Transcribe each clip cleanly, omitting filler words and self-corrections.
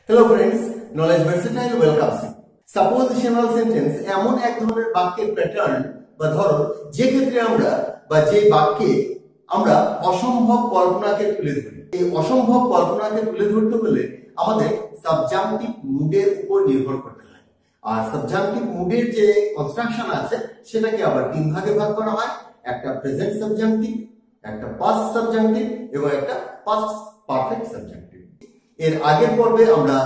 Hello friends, knowledge versatile welcomes you. Suppositional sentence এমন এক ধরনের বাক্যের প্যাটার্ন বা ধরন যে ক্ষেত্রে আমরা বা যে বাক্যে আমরা অসম্ভব কল্পনাকে তুলে ধরি। এই অসম্ভব কল্পনাকে তুলে ধরতে হলে আমাদের সাবজাংটিভ মুডের উপর নির্ভর করতে হয়। আর সাবজাংটিভ মুডের যে কনস্ট্রাকশন আছে সেটাকে আবার তিন ভাগে ভাগ করা হয়। একটা প্রেজেন্ট সাবজাংটিভ, একটা পাস্ট সাবজাংটিভ এবং একটা পাস্ট পারফেক্ট সাবজাংটিভ। এর আগের পর্বে আমরা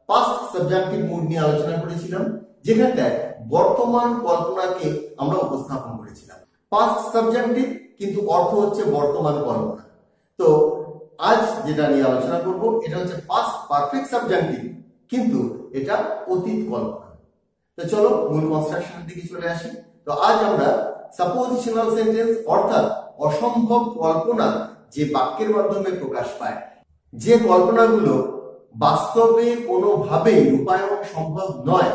পাস্ট সাবজাংটিভ মুড নিয়ে আলোচনা করেছিলাম, যেখানটায় বর্তমান কল্পনাকে আমরা উপস্থাপন করেছিলাম। পাস্ট সাবজাংটিভ কিন্তু অর্থ হচ্ছে বর্তমান কল্পনা। তো আজ যেটা নিয়ে আলোচনা করব এটা হচ্ছে পাস্ট পারফেক্ট সাবজাংটিভ, কিন্তু এটা অতীত কল্পনা। তো চলো মূল কনস্ট্রাকশনের দিকে চলে আসি। তো আজ আমরা সাপোজিশনাল সেন্টেন্স অর্থাৎ অসম্ভব কল্পনা যে বাক্যের মাধ্যমে প্রকাশ পায়, যে কল্পনাগুলো বাস্তবে কোনোভাবেই রূপায়ণ সম্ভব নয়,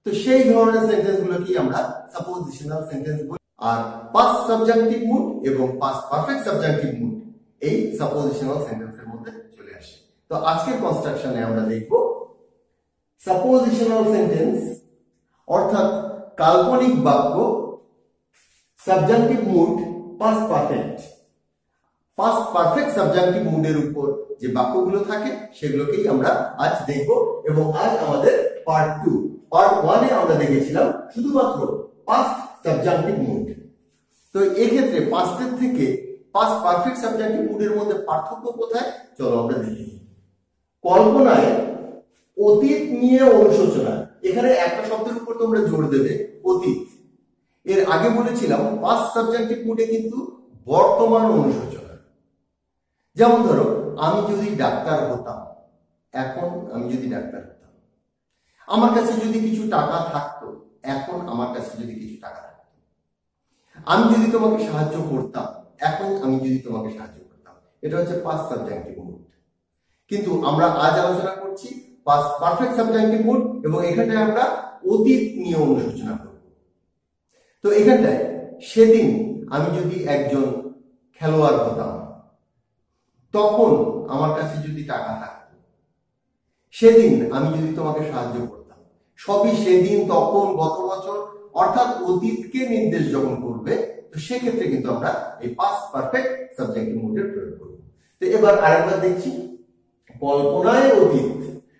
তো সেই ধরনের সেন্টেন্স গুলোকে আমরা সাপোজিশনাল সেন্টেন্স বলি। আর পাস্ট সাবজাংটিভ মুড এবং পাস্ট পারফেক্ট সাবজাংটিভ মুড এই সাপোজিশনাল সেন্টেন্সের মধ্যে চলে আসে। তো আজকের কনস্ট্রাকশনে আমরা দেখব সাপোজিশনাল সেন্টেন্স অর্থাৎ কাল্পনিক বাক্য, subjunctive mood past perfect. Past perfect subjunctive মুডের উপর যে বাক্যগুলো থাকে সেগুলোকেই আমরা আজ দেখব। এবং আজ আমাদের পার্ট 2। পার্ট 1 এ আমরা দেখেছিলাম শুধুমাত্র পাস্ট সাবজাংটিভ মুড। তো এই ক্ষেত্রে পাস্টের থেকে পাস্ট পারফেক্ট সাবজাংটিভ মুডের মধ্যে পার্থক্য কোথায়, চলো আমরা দেখি। কল্পনায় অতীত নিয়ে অনুশোচনা, এখানে একটা শব্দের উপর তোমরা জোর দেবে, অতীত। এর আগে বলেছিলাম পাস্ট সাবজাংটিভ মুডে কিন্তু বর্তমান অনুশোচনা। যেমন ধরো, আমি যদি ডাক্তার হতাম, এখন আমি যদি ডাক্তার হতাম, আমার কাছে যদি কিছু টাকা থাকতো, এখন আমার কাছে যদি কিছু টাকা থাকতো, আমি যদি তোমাকে সাহায্য করতাম, এখন আমি যদি তোমাকে সাহায্য করতাম। এটা হচ্ছে পাস্ট সাবজাংটিভ মুড। কিন্তু আমরা আজ আলোচনা করছি পাস্ট পারফেক্ট সাবজাংটিভ মুড, এবং এখানটায় আমরা অতীত নিয়ে অনুশোচনা করব। তো এখানটায় সেদিন আমি যদি একজন খেলোয়াড় হতাম, তখন আমার কাছে যদি টাকা থাকতো, সেদিন আমি যদি তোমাকে সাহায্য করতাম। সবই সেদিন, তখন, গত বছর, অর্থাৎ অতীতকে নির্দেশ যখন করবে, তো সেক্ষেত্রে কিন্তু আমরা এই পাস্ট পারফেক্ট সাবজেক্টিভ মুডের প্রয়োগ করব। তো এবার আরেকবার দেখছি, কল্পনায় অতীত,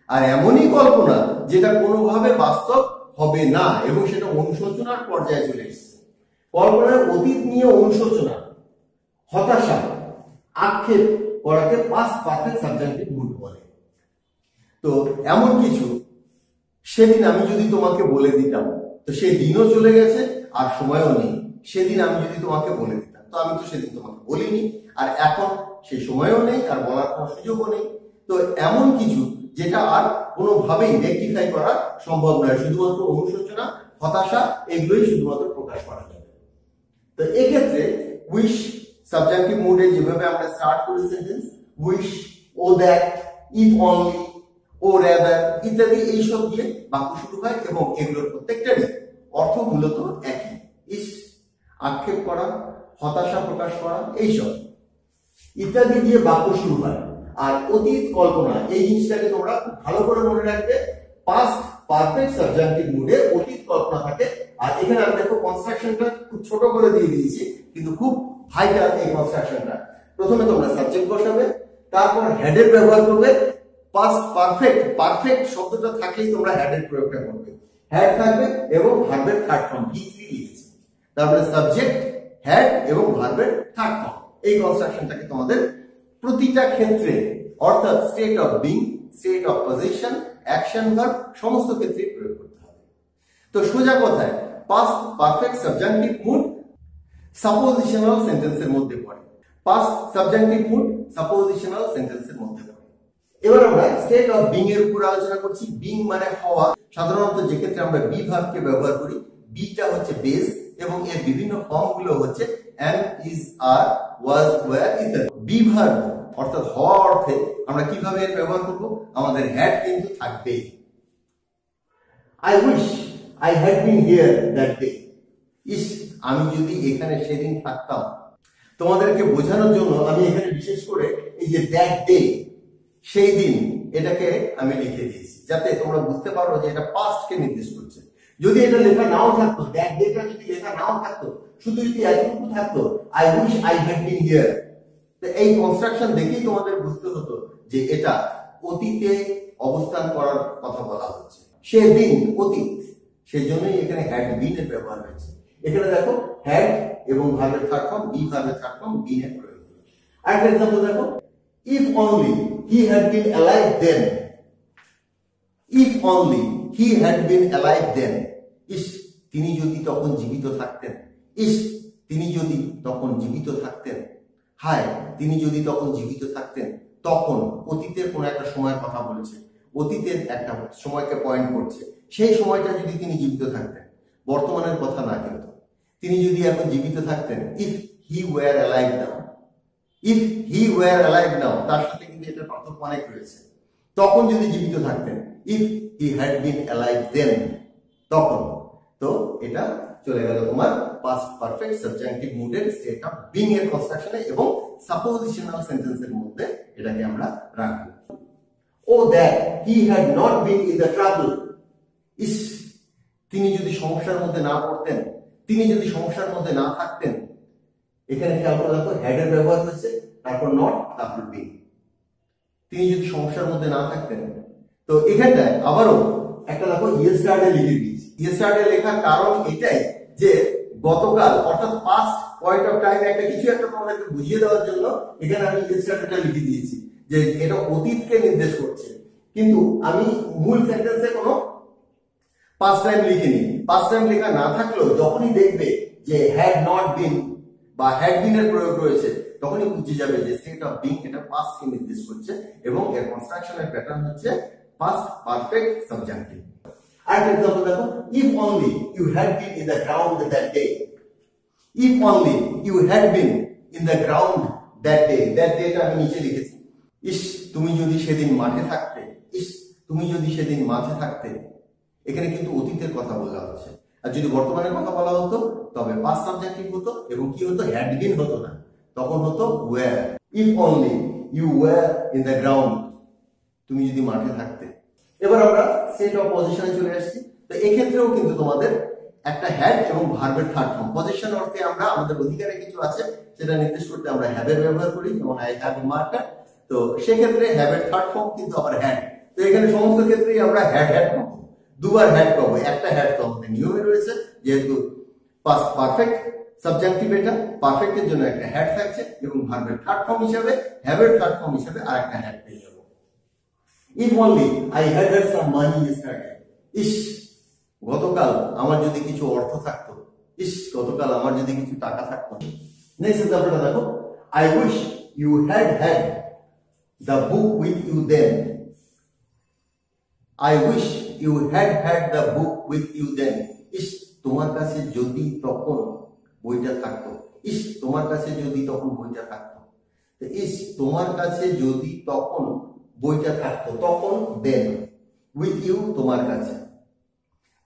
আর এমনই কল্পনা যেটা কোনোভাবে বাস্তব হবে না এবং সেটা অনুশোচনার পর্যায়ে চলে এসেছে। কল্পনায় অতীত নিয়ে অনুশোচনা, হতাশা, আক্ষেপ করাকে পাস্ট পারফেক্ট সাবজেক্টিভ মুড বলে। তো এমন কিছু, সেদিন আমি যদি তোমাকে বলে দিতাম, তো সেই দিনও চলে গেছে আর সময়ও নেই। সেদিন আমি যদি তোমাকে বলে দিতাম, তো আমি তো সেদিন তোমাকে বলিনি, আর এখন সেই সময়ও নেই আর বলার কোনো সুযোগও নেই। তো এমন কিছু যেটা আর কোনোভাবেই রেকটিফাই করা সম্ভব নয়, শুধুমাত্র অনুশোচনা, হতাশা, এগুলোই শুধুমাত্র প্রকাশ করা যাবে। তো এক্ষেত্রে উইশ সাবজেক্টিভ মুডে যেভাবে আমরা স্টার্ট করি sentence, wish, O that, if only, ও রাদার ইত্যাদি এইসব দিয়ে বাক্য শুরু হয়, এবং এগুলোর প্রত্যেকটারই অর্থ মূলত একই। ইস, আক্ষেপ করা, হতাশা প্রকাশ করা, এইসব ইত্যাদি দিয়ে বাক্য শুরু হয়। আর অতীত কল্পনা, এই জিনিসটাকে তোমরা ভালো করে মনে রাখবে। পাস্ট পারফেক্ট সাবজেক্টিভ মুডে অতীত কল্পনা থাকে। আর এখানে আমি দেখো কনস্ট্রাকশনটা খুব ছোট করে দিয়ে দিয়েছি, কিন্তু খুব ভাইটাল এই কনস্ট্রাকশনটা। প্রথমে তোমরা সাবজেক্ট বসাবে, তারপর হেডের ব্যবহার করবে। পাস্ট পারফেক্ট, পারফেক্ট শব্দটা থাকলেই তোমরা হেডের প্রয়োগটা করবে। হেড থাকবে এবং ভার্বের থার্ড ফর্ম, V3 লিখেছি। তারপরে সাবজেক্ট, হেড এবং ভার্বের থার্ড ফর্ম। এই কনস্ট্রাকশনটাকে তোমাদের প্রতিটা ক্ষেত্রে, অর্থাৎ state of being, state of position, action verb, সমস্ত ক্ষেত্রে প্রয়োগ করতে হবে। তো সোজা কথায় পাস্ট পারফেক্ট সাবজেক্টিভ মুড সাপোজিশনাল সেন্টেন্সের মধ্যে পড়ে। পাস্ট সাবজেক্টিভ মুড সাপোজিশনাল সেন্টেন্সের মধ্যে পড়ে। এবার আমরা স্টেট অফ বিং এর উপর আলোচনা করছি। বিং মানে হওয়া। সাধারণত যে ক্ষেত্রে আমরা বি ভার্বকে ব্যবহার করি, বিটা হচ্ছে বেস এবং এর বিভিন্ন ফর্ম গুলো হচ্ছে am, is, are, was, were ইত্যাদি। বি ভার্ব অর্থাৎ হওয়া অর্থে আমরা কিভাবে এর ব্যবহার করব, আমাদের হ্যাড কিন্তু থাকবেই। I wish I had been here that day. ইস, আমি যদি এখানে সেদিন থাকতাম। তোমাদেরকে বোঝানোর জন্য আমি এখানে বিশেষ করে এই যে দ্যাট ডে, সেই দিন, এটাকে আমি লিখে দিয়েছি যাতে তোমরা বুঝতে পারো যে এটা পাস্ট কে নির্দেশ করছে। যদি এটা লেখা নাও থাকতো, দ্যাট ডেটা যদি লেখা নাও থাকতো, শুধু যদি এতটুকু থাকতো I wish I had been here, তো এই কনস্ট্রাকশন দেখেই তোমাদের বুঝতে হতো যে এটা অতীতে অবস্থান করার কথা বলা হচ্ছে। সেদিন অতীত, সেজন্যই এখানে হ্যাড বিন এর ব্যবহার হয়েছে। এখানে দেখো হ্যাড এবং ভার্বের থার্ড ফর্ম, বি ভার্বের থার্ড ফর্ম, বিন এর প্রয়োগ। আরেকটা एग्जांपल দেখো, if only he had been alive then, if only he had been alive then, ইস তিনি যদি তখন জীবিত থাকতেন, ইস তিনি যদি তখন জীবিত থাকতেন, হায় তিনি যদি তখন জীবিত থাকতেন। তখন অতীতের কোন একটা সময়ের কথা বলছে, অতীতের একটা সময়কে পয়েন্ট করছে। সেই সময়টা যদি তিনি জীবিত থাকতেন, বর্তমানের কথা না, কিন্তু তিনি যদি এখন জীবিত থাকতেন, if he were alive now, if he were alive now, তার সাথে কিন্তু এটা পার্থক্য অনেক রয়েছে। তখন যদি জীবিত থাকতেন, if he had been alive then, তখন, তো এটা চলে গেল তোমার পাস্ট পারফেক্ট সাবজেক্টিভ মুডের স্টেট অফ বিং এর কনস্ট্রাকশনে এবং সাপোজিশনাল সেন্টেন্সের মধ্যে এটাকে আমরা রাখবো। Oh that he had not been in the trouble, ইস তিনি যদি সমস্যার মধ্যে না পড়তেন, তিনি যদি সমস্যার মধ্যে না থাকতেন। এখানে খেয়াল করে দেখো হ্যাড এর ব্যবহার হয়েছে, তারপর নট, তারপর বিন। তিনি যদি সমস্যার মধ্যে না থাকতেন, তো এখানটায় আবারও একটা দেখো ইয়েস্টারডে লিখে দিয়েছি। ইয়েস্টারডে লেখার কারণ এটাই যে গতকাল অর্থাৎ পাস্ট পয়েন্ট অফ টাইম একটা কিছু একটা তোমাদেরকে বুঝিয়ে দেওয়ার জন্য এখানে আমি ইয়েস্টারডেটা লিখে দিয়েছি যে এটা অতীতকে নির্দেশ করছে। কিন্তু আমি মূল সেন্টেন্সে কোনো পাস্ট টাইম লিখিনি। পাস্ট টাইম লেখা না থাকলেও যখনই দেখবে যে হ্যাড নট বিন বা হ্যাড বিন এর প্রয়োগ রয়েছে, তখনই বুঝে যাবে যে স্টেট অফ বিং এটা পাস্ট কে নির্দেশ করছে এবং এর কনস্ট্রাকশনের প্যাটার্ন হচ্ছে পাস্ট পারফেক্ট সাবজেক্টিভ। আরেকটা एग्जांपल দেখো, if only you had been in the ground that day, if only you had been in the ground that day, that day টা আমি নিচে লিখেছি। ইস তুমি যদি সেদিন মাঠে থাকতে, ইস তুমি যদি সেদিন মাঠে থাকতে। এখানে কিন্তু অতীতের কথা বলা হচ্ছে, আর যদি বর্তমানের কথা বলা হতো তবে পাস্ট সাবজেক্টিভ হতো এবং কি হতো, হ্যাড বিন হতো না, তখন হতো were. If only you were in the ground, তুমি যদি মাঠে থাকতে। এবার আমরা স্টেট অফ পজিশনে চলে আসছি। তো এই ক্ষেত্রেও কিন্তু তোমাদের একটা হ্যাড এবং ভার্বের থার্ড ফর্ম। পজিশন অর্থে আমরা আমাদের অধিকারে কিছু আছে সেটা নির্দেশ করতে আমরা হ্যাভের ব্যবহার করি, যেমন আই হ্যাভ এ মার্কার। তো সেক্ষেত্রে হ্যাভের থার্ড ফর্ম কিন্তু আবার হ্যাড। তো এখানে সমস্ত ক্ষেত্রেই আমরা হ্যাড হ্যাড পাবো, দুবার হ্যাড পাবো। একটা হ্যাড তো আমাদের নিয়মে রয়েছে, যেহেতু পাস্ট পারফেক্ট সাবজেক্টিভ, এটা পারফেক্টের জন্য একটা হ্যাড থাকছে এবং ভার্বের থার্ড ফর্ম হিসেবে, হ্যাভের থার্ড ফর্ম হিসেবে আরেকটা হ্যাড পেয়ে যাবো। If only I had some money yesterday, ইস গতকাল আমার যদি কিছু অর্থ থাকতো, ইস গতকাল আমার যদি কিছু টাকা থাকতো। নেক্সট এক্সাম্পলটা দেখো, I wish you had had the book with you then, I wish you had had the book with you then, ইস তোমার কাছে যদি তখন বইটা থাকতো, ইস তোমার কাছে যদি তখন বইটা থাকতো। তো ইস তোমার কাছে যদি তখন বইটা থাকতো, তখন দেন, উইথ ইউ তোমার কাছে।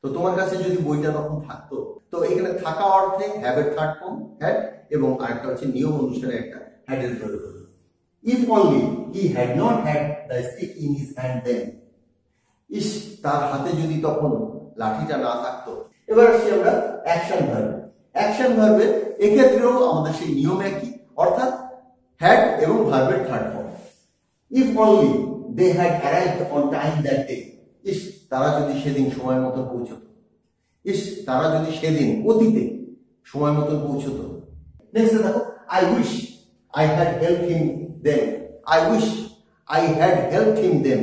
তো তোমার কাছে যদি বইটা তখন থাকতো, তো এখানে থাকা অর্থে হ্যাভের থার্ড ফর্ম হ্যাড এবং আরেকটা হচ্ছে নিয়ম অনুসারে একটা হ্যাডের প্রয়োগ হলো। If only he had not had the stick in his hand then, ইস তার হাতে যদি তখন লাঠিটা না থাকতো। এবার আসছি আমরা অ্যাকশন ভার্বে। অ্যাকশন ভার্বে এক্ষেত্রেও আমাদের সেই নিয়ম একই, অর্থাৎ হ্যাড এবং ভার্বের third form. If only they had arrived on time that day, ইস তারা যদি সেদিন সময় মতো পৌঁছতো, ইস তারা যদি সেদিন অতীতে সময় মতো পৌঁছতো। নেক্সট দেখো, I wish I had helped him then, I wish I had helped him then,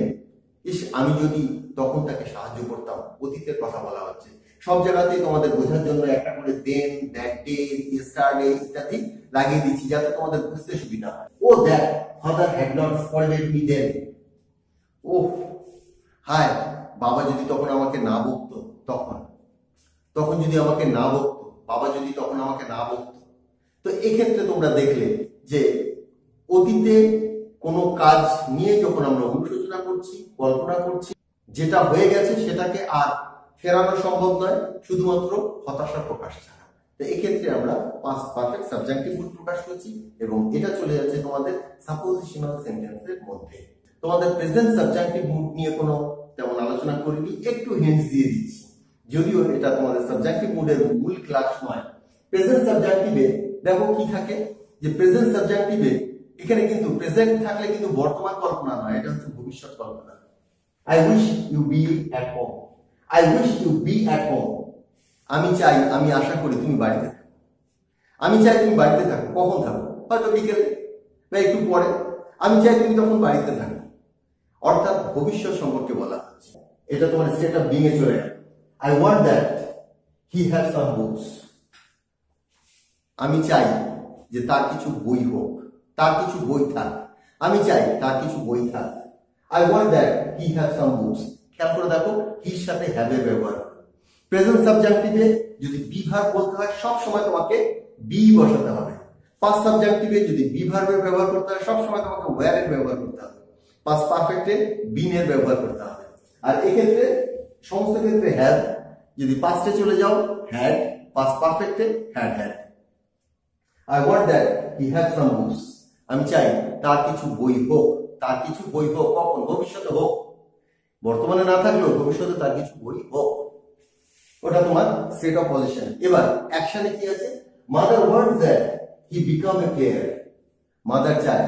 ইস আমি যদি তখন তাকে সাহায্য করতাম। অতীতের কথা বলা হচ্ছে। সব জায়গাতেই তোমাদের বোঝার জন্য একটা করে দেন, দ্যাট ডে, ইয়েস্টারডে ইত্যাদি লাগিয়ে দিচ্ছি যাতে তোমাদের বুঝতে সুবিধা হয়। Oh that father had not scolded me then, ও হায় বাবা যদি তখন আমাকে না বকতো, তখন যদি আমাকে না বকতো, বাবা যদি তখন আমাকে না বকতো। তো এক্ষেত্রে তোমরা দেখলে যে অতীতে কোনো কাজ নিয়ে যখন আমরা অনুশোচনা করছি, কল্পনা করছি, যেটা হয়ে গেছে সেটাকে আর ফেরানো সম্ভব নয়, শুধুমাত্র হতাশা প্রকাশ ছাড়া। তো এক্ষেত্রে আমরা পাস্ট পারফেক্ট সাবজেক্টিভ মুড প্রকাশ করছি এবং এটা চলে যাচ্ছে তোমাদের সাপোজিশনাল সেন্টেন্সের মধ্যে। তোমাদের প্রেজেন্ট সাবজেক্টিভ মুড নিয়ে কোনো তেমন আলোচনা করিনি, একটু হিন্টস দিয়ে দিচ্ছি, যদিও এটা তোমাদের সাবজেক্টিভ মুডের মূল ক্লাস নয়। প্রেজেন্ট সাবজেক্টিভে দেখো কি থাকে, যে প্রেজেন্ট সাবজেক্টিভে এখানে কিন্তু প্রেজেন্ট থাকলে কিন্তু বর্তমান কল্পনা নয়, এটা হচ্ছে ভবিষ্যৎ কল্পনা। I wish you be at home, I wish you be at home. আমি চাই, আমি আশা করি তুমি বাড়িতে থাকো। আমি চাই তুমি বাড়িতে থাকো। কখন থাকো? হয়তো বিকেলে বা একটু পরে। আমি চাই তুমি তখন বাড়িতে থাকো। অর্থাৎ ভবিষ্যৎ সম্পর্কে বলা হচ্ছে। এটা তোমার স্টেট অফ বিং এ চলে গেল। I want that he has some books. আমি চাই যে তার কিছু বই হোক, তার কিছু বই থাক। আমি চাই তার কিছু বই থাক। I want that he have some books. খেয়াল করে দেখো, হির সাথে হ্যাভ এর ব্যবহার। প্রেজেন্ট সাবজেক্টিভে যদি বি ভার্ব বলতে হয়, সব সময় তোমাকে বি বসাতে হবে। পাস্ট সাবজেক্টিভে যদি বি ভার্বের ব্যবহার করতে হয়, সব সময় তোমাকে ওয়্যার এর ব্যবহার করতে হবে। পাস্ট পারফেক্টে বিন এর ব্যবহার করতে হবে। আর এক্ষেত্রে সমস্ত ক্ষেত্রে হ্যাভ। যদি পাস্টে চলে যাও হ্যাড, পাস্ট পারফেক্টে had had. I want that he has some books. আমি চাই তার কিছু বই হোক, তার কিছু বই হোক। কখন? ভবিষ্যতে হোক, বর্তমানে না থাকলেও ভবিষ্যতে তার কিছু বই হোক। ওটা তোমার স্টেট অফ পজিশন। এবার অ্যাকশনে কি আছে? Mother wants that he become a player. Mother চায়,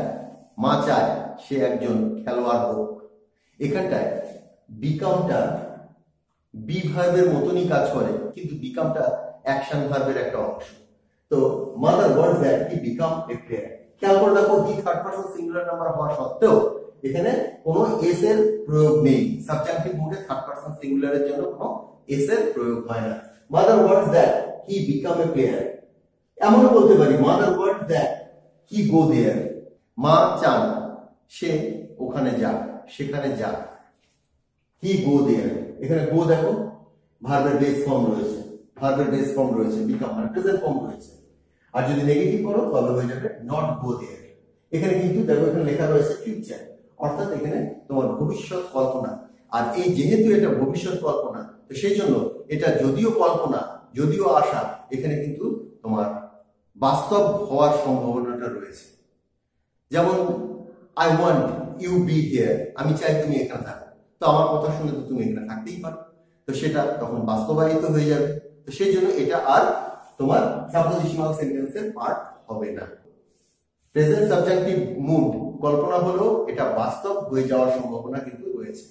মা চায় সে একজন খেলোয়াড় হোক। এখানটায় বিকামটা বি ভার্বের মতনই কাজ করে, কিন্তু বিকামটা অ্যাকশন ভার্বের একটা অংশ। তো mother wants that he become a player. খেয়াল করে দেখো, he third person singular number হওয়া সত্ত্বেও এখানে কোনো এস এর প্রয়োগ নেই। সাবজেক্টিভ মুডে থার্ড পারসন সিঙ্গুলারের জন্য কোনো এস এর প্রয়োগ হয় না। Mother wants that he become a player. এমনও বলতে পারি মাদার ওয়ান্টস দ্যাট হি গো দেয়ার। মা চান সে ওখানে যাক, সেখানে যাক। হি গো দেয়ার। এখানে গো দেখো ভার্বের বেস ফর্ম রয়েছে, ভার্বের বেস ফর্ম রয়েছে, বিকাম মানে প্রেজেন্ট ফর্ম রয়েছে। আর যদি নেগেটিভ করো তবে হয়ে যাবে নট গো দেয়ার। এখানে কিন্তু দেখো এখানে লেখা রয়েছে ফিউচার, অর্থাৎ এখানে তোমার ভবিষ্যৎ কল্পনা। আর এই যেহেতু এটা ভবিষ্যৎ কল্পনা, তো সেই জন্য এটা যদিও কল্পনা, যদিও আশা, এখানে কিন্তু তোমার বাস্তব হওয়ার সম্ভাবনাটা রয়েছে। যেমন I want you be here. আমি চাই তুমি এখানে থাকো। তো আমার কথা শুনে তো তুমি এখানে থাকতেই পারো, তো সেটা তখন বাস্তবায়িত হয়ে যাবে। তো সেই জন্য এটা আর তোমার সাপোজিশনাল সেন্টেন্সের পার্ট হবে না। প্রেজেন্ট সাবজেক্টিভ মুড কল্পনা হলো, এটা বাস্তব হয়ে যাওয়ার সম্ভাবনা কিন্তু রয়েছে।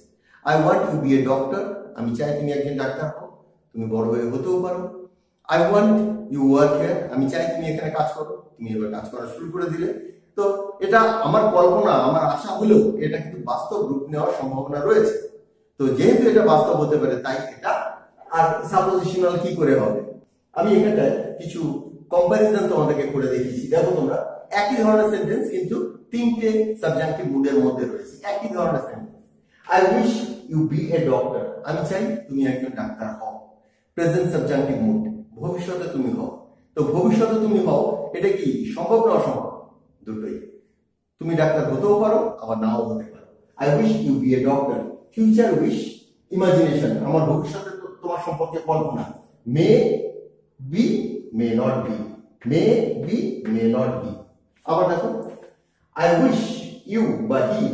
I want you be a doctor. আমি চাই তুমি একজন ডাক্তার হও, তুমি বড় হয়ে হতেও পারো। I want you work here. আমি চাই তুমি এখানে কাজ করো, তুমি এবার কাজ করা শুরু করে দিলে। তো এটা আমার কল্পনা, আমার আশা হলেও এটা কিন্তু বাস্তব রূপ নেওয়ার সম্ভাবনা রয়েছে। তো যেহেতু এটা বাস্তব হতে পারে, তাই এটা আর সাপোজিশনাল কি করে হবে? আমি এখানটায় কিছু কম্পারিজন তোমাদেরকে করে দেখিয়েছি। দেখো তোমরা একই ধরনের সেন্টেন্স কিন্তু তিনটে সাবজেক্টিভ মুডের মধ্যে রয়েছে, একই ধরনের sentence. I wish you be a doctor. আমি চাই তুমি একজন ডাক্তার হও। প্রেজেন্ট সাবজেক্টিভ মুড, ভবিষ্যতে তুমি হও। তো ভবিষ্যতে তুমি হও, এটা কি সম্ভব না অসম্ভব? দুটোই। তুমি ডাক্তার হতেও পারো, আবার নাও হতে পারো। I wish you be a doctor. Future wish, imagination, আমার ভবিষ্যতে তোমার সম্পর্কে কল্পনা। May be, may not be, may be, may not be. আবার দেখো, আই উইশ ইউ বা হি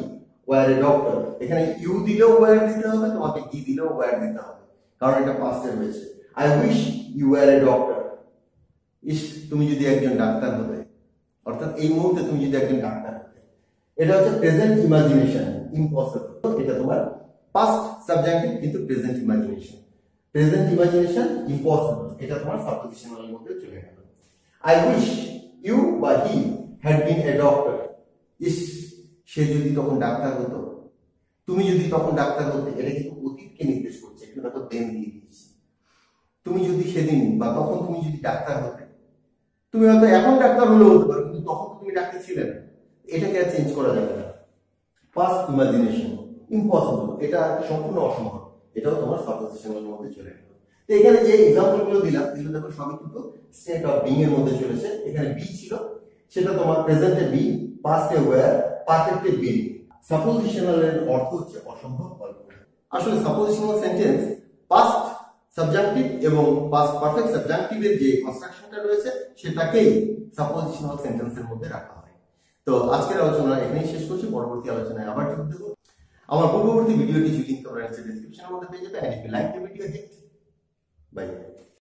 ওয়ার এ ডক্টর। এখানে ইউ দিলেও ওয়ার দিতে হবে, তোমাকে হি দিলেও ওয়ার দিতে হবে, কারণ এটা পাস্টে রয়েছে। I wish you were a doctor. ইস, তুমি যদি একজন ডাক্তার হতে, অর্থাৎ এই মুহূর্তে তুমি যদি একজন ডাক্তার হতে। এটা হচ্ছে প্রেজেন্ট ইমাজিনেশন, ইম্পসিবল। এটা তোমার পাস্ট সাবজেক্টিভ, কিন্তু present imagination. Present imagination impossible, এটা তোমার সাপোজিশনাল মধ্যে চলে গেল। আই উইশ ইউ বা he had been A doctor. ইস, সে যদি তখন ডাক্তার হতো, তুমি যদি তখন ডাক্তার হতে। এটা কিন্তু অতীতকে নির্দেশ করছে, এখানে দেখো দেন দিয়ে দিয়েছি। তুমি যদি সেদিন বা তখন তুমি যদি ডাক্তার হতে, তুমি হয়তো এখন ডাক্তার হলেও হতে পারো, কিন্তু তখন তো তুমি ডাক্তার ছিলে না। এটাকে আর চেঞ্জ করা যাবে না। পাস্ট ইমাজিনেশন ইম্পসিবল, এটা সম্পূর্ণ অসম্ভব। এটাও তোমার সাপোজিশনের মধ্যে চলে গেল। তো এখানে যে এক্সাম্পল গুলো দিলাম, এগুলো দেখো সবই কিন্তু স্টেট অফ বিং এর মধ্যে চলেছে। এখানে বি ছিল, সেটা তোমার প্রেজেন্টে বি, পাস্টে ওয়্যার, পারফেক্টে বিন। সাপোজিশনাল এর অর্থ হচ্ছে অসম্ভব কল্পনা। আসলে সাপোজিশনাল সেন্টেন্স পাস্ট সাবজেক্টিভ এবং পাস্ট পারফেক্ট সাবজেক্টিভের যে কনস্ট্রাকশনটা রয়েছে, সেটাকেই সাপোজিশনাল সেন্টেন্সের মধ্যে রাখা হয়। তো আজকের আলোচনা এখানেই শেষ করছি। পরবর্তী আলোচনায় আবার যোগ দেবো। আমার পূর্ববর্তী ভিডিওটি লিংক তোমরা নিচে ডেসক্রিপশনের মধ্যে পেয়ে যাবে। And if you like the video hit by.